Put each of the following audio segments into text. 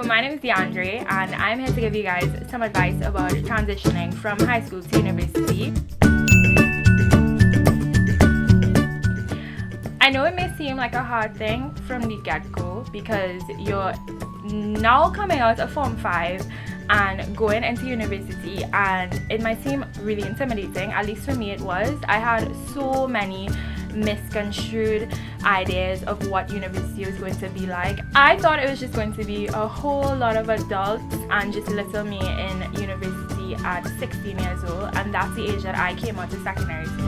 So my name is DeAndre and I'm here to give you guys some advice about transitioning from high school to university. I know it may seem like a hard thing from the get-go because you're now coming out of Form 5 and going into university, and it might seem really intimidating. At least for me it was. I had so many misconstrued ideas of what university was going to be like. I thought it was just going to be a whole lot of adults and just little me in university at 16 years old, and that's the age that I came out of secondary school.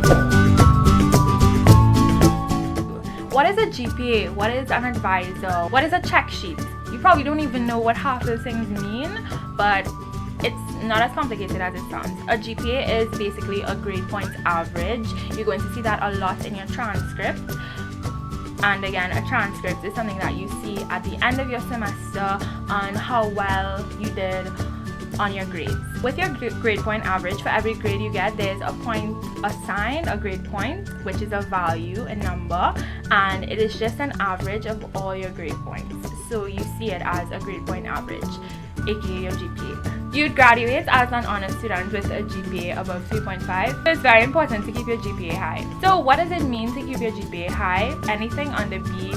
What is a GPA? What is an advisor? What is a check sheet? You probably don't even know what half those things mean, but it's not as complicated as it sounds. A GPA is basically a grade point average. You're going to see that a lot in your transcript. And again, a transcript is something that you see at the end of your semester on how well you did on your grades. With your grade point average, for every grade you get, there's a point assigned, a grade point, which is a value, a number, and it is just an average of all your grade points. So you see it as a grade point average, aka your GPA. You'd graduate as an honor student with a GPA above 3.5. So it's very important to keep your GPA high. So what does it mean to keep your GPA high? Anything under B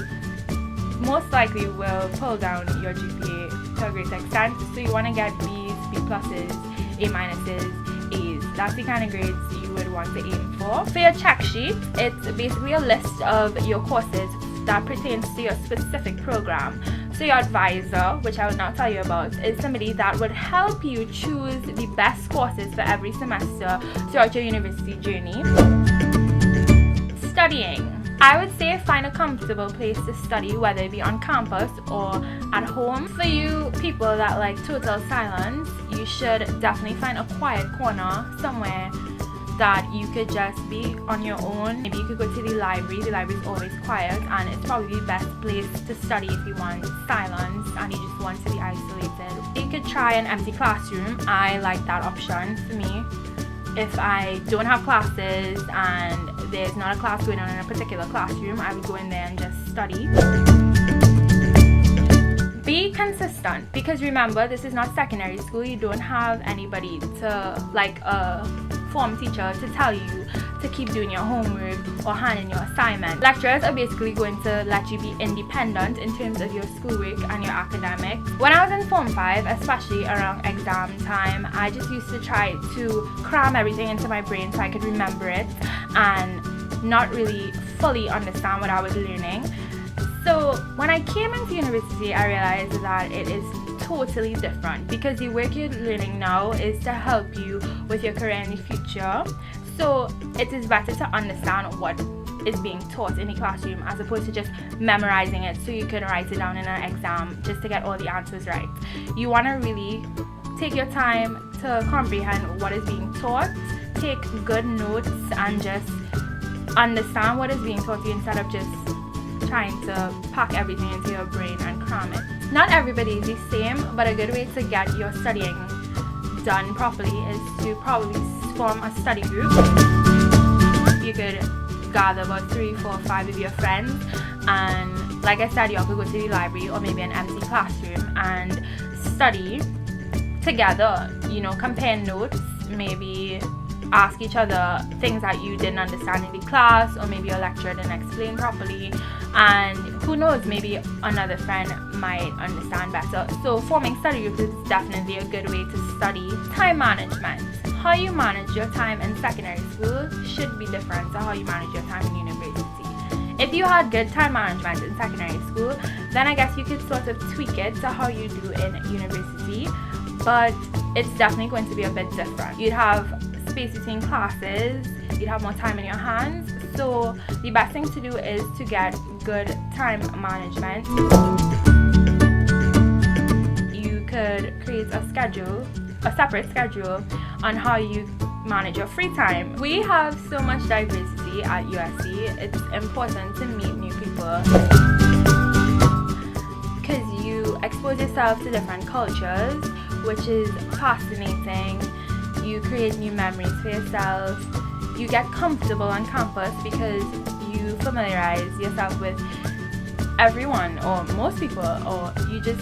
most likely will pull down your GPA to a great extent. So you want to get B's, B pluses, A minuses, A's. That's the kind of grades you would want to aim for. For your check sheet, it's basically a list of your courses that pertains to your specific program. So your advisor, which I will now tell you about, is somebody that would help you choose the best courses for every semester throughout your university journey. Studying. I would say find a comfortable place to study, whether it be on campus or at home. For you people that like total silence, you should definitely find a quiet corner somewhere that you could just be on your own. Maybe you could go to the library. The library is always quiet and it's probably the best place to study if you want silence and you just want to be isolated. You could try an empty classroom. I like that option for me. If I don't have classes and there's not a class going on in a particular classroom, I would go in there and just study. Be consistent, because remember, this is not secondary school. You don't have anybody to, like a form teacher, to tell you to keep doing your homework or hand in your assignment. Lecturers are basically going to let you be independent in terms of your schoolwork and your academics. When I was in Form 5, especially around exam time, I just used to try to cram everything into my brain so I could remember it and not really fully understand what I was learning. So when I came into university, I realized that it is totally different, because the work you're learning now is to help you with your career in the future. So it is better to understand what is being taught in the classroom as opposed to just memorizing it so you can write it down in an exam just to get all the answers right. You want to really take your time to comprehend what is being taught, take good notes, and just understand what is being taught to you instead of just trying to pack everything into your brain and cram it. Not everybody is the same, but a good way to get your studying done properly is to probably form a study group. You could gather about 3, 4, 5 of your friends, and like I said, you all could go to the library or maybe an empty classroom and study together. You know, compare notes, maybe ask each other things that you didn't understand in the class, or maybe your lecturer didn't explain properly, and who knows, maybe another friend might understand better. So forming study groups is definitely a good way to study. Time management. How you manage your time in secondary school should be different to how you manage your time in university. If you had good time management in secondary school, then I guess you could sort of tweak it to how you do in university, but it's definitely going to be a bit different. You'd have space between classes, you'd have more time in your hands, so the best thing to do is to get good time management. You could create a schedule, a separate schedule on how you manage your free time. We have so much diversity at USC. It's important to meet new people because you expose yourself to different cultures, which is fascinating. You create new memories for yourself. You get comfortable on campus because you familiarize yourself with everyone or most people, or you just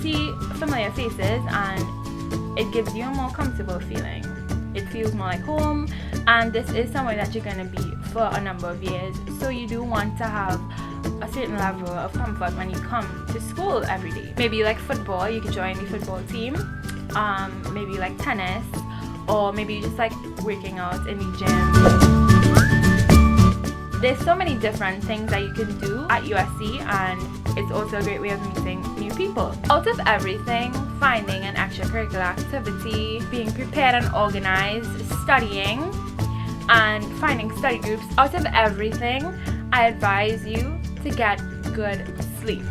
see familiar faces and it gives you a more comfortable feeling. It feels more like home, and this is somewhere that you're going to be for a number of years, so you do want to have a certain level of comfort when you come to school every day. Maybe you like football, you could join the football team. Maybe you like tennis, or maybe you just like working out in the gym. There's so many different things that you can do at USC, and it's also a great way of meeting new people. Out of everything, finding an extracurricular activity, being prepared and organized, studying, and finding study groups, out of everything, I advise you to get good sleep.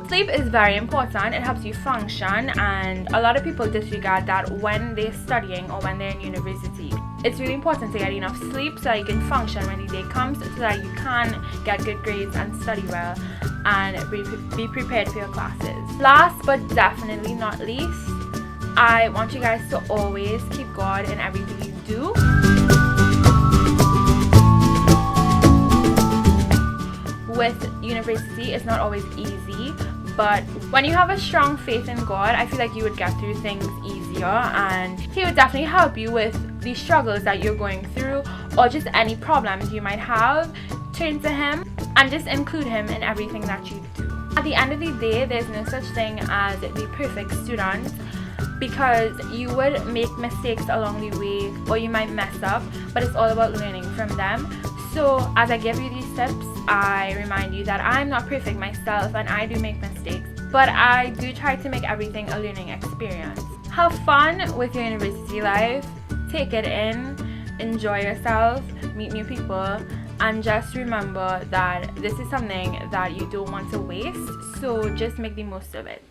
Sleep is very important. It helps you function, and a lot of people disregard that when they're studying or when they're in university. It's really important to get enough sleep so that you can function when the day comes, so that you can get good grades and study well and be prepared for your classes. Last but definitely not least, I want you guys to always keep God in everything you do. With university, it's not always easy, but when you have a strong faith in God, I feel like you would get through things easier, and He would definitely help you with the struggles that you're going through, or just any problems you might have. Turn to Him and just include Him in everything that you do. At the end of the day, there's no such thing as the perfect student, because you would make mistakes along the way, or you might mess up, but it's all about learning from them. So as I give you these tips, I remind you that I'm not perfect myself, and I do make mistakes, but I do try to make everything a learning experience. Have fun with your university life, take it in, enjoy yourself, meet new people, and just remember that this is something that you don't want to waste, so just make the most of it.